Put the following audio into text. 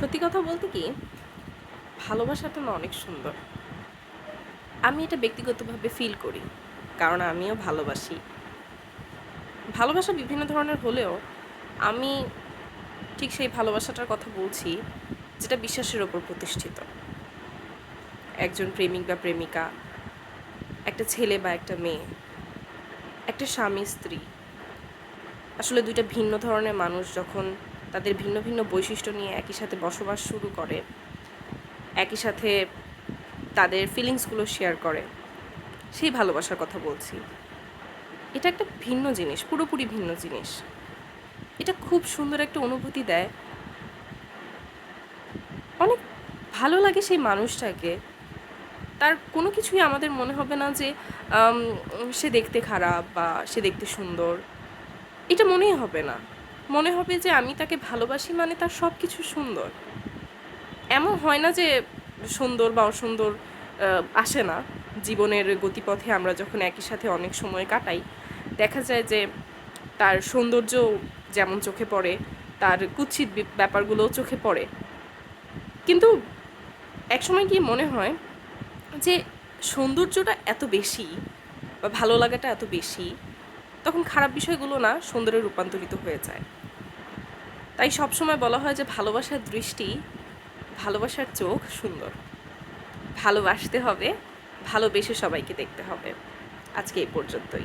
সত্যি কথা বলতে কি, ভালোবাসাটা না অনেক সুন্দর। আমি এটা ব্যক্তিগতভাবে ফিল করি। কারণ আমিও ভালোবাসি। ভালোবাসা বিভিন্ন ধরনের হলেও আমি ঠিক সেই ভালোবাসাটার কথা বলছি, যেটা বিশ্বাসের উপর প্রতিষ্ঠিত। একজন প্রেমিক বা প্রেমিকা, একটা ছেলে বা একটা মেয়ে, একটা স্বামী-স্ত্রী। আসলে ২ টা ভিন্ন ধরনের মানুষ যখন তাদের ভিন্ন, ভিন্ন বৈশিষ্ট্য নিয়ে একই সাথে বসবাস শুরু করে, একই সাথে তাদের ফিলিংসগুলো শেয়ার করে, সেই ভালোবাসার কথা বলছি। এটা একটা ভিন্ন জিনিস, পুরোপুরি ভিন্ন জিনিস। এটা খুব সুন্দর একটা অনুভূতি দেয়। অনেক ভালো লাগে সেই মানুষটাকে। তার কোনো কিছুই আমাদের মনে হবে না যে আম সে দেখতে খারাপ বা সে দেখতে সুন্দর। এটা মনেই হবে না। মনে হবে যে আমি তাকে ভালোবাসি মানে তার সবকিছু সুন্দর। এমন হয় না যে সুন্দর বা অসুন্দর আ আসে না। জীবনের গতিপথে আমরা যখন একই সাথে অনেক সময় কাটাই, দেখা যায় যে তার সৌন্দর্য যেমন চোখে পড়ে, তার কুৎসিত ব্যাপারগুলোও চোখে পড়ে। কিন্তু একসময় গিয়ে মনে হয় যে সৌন্দর্যটা এত বেশি বা ভালো লাগাটা এত বেশি, তখন খারাপ বিষয়গুলো না সুন্দরে রূপান্তরিত হয়ে যায়। তাই সবসময় বলা হয় যে ভালোবাসার দৃষ্টি, ভালোবাসার চোখ সুন্দর। ভালোবাসতে হবে, ভালোবেসে সবাইকে দেখতে হবে। আজকে এই পর্যন্তই।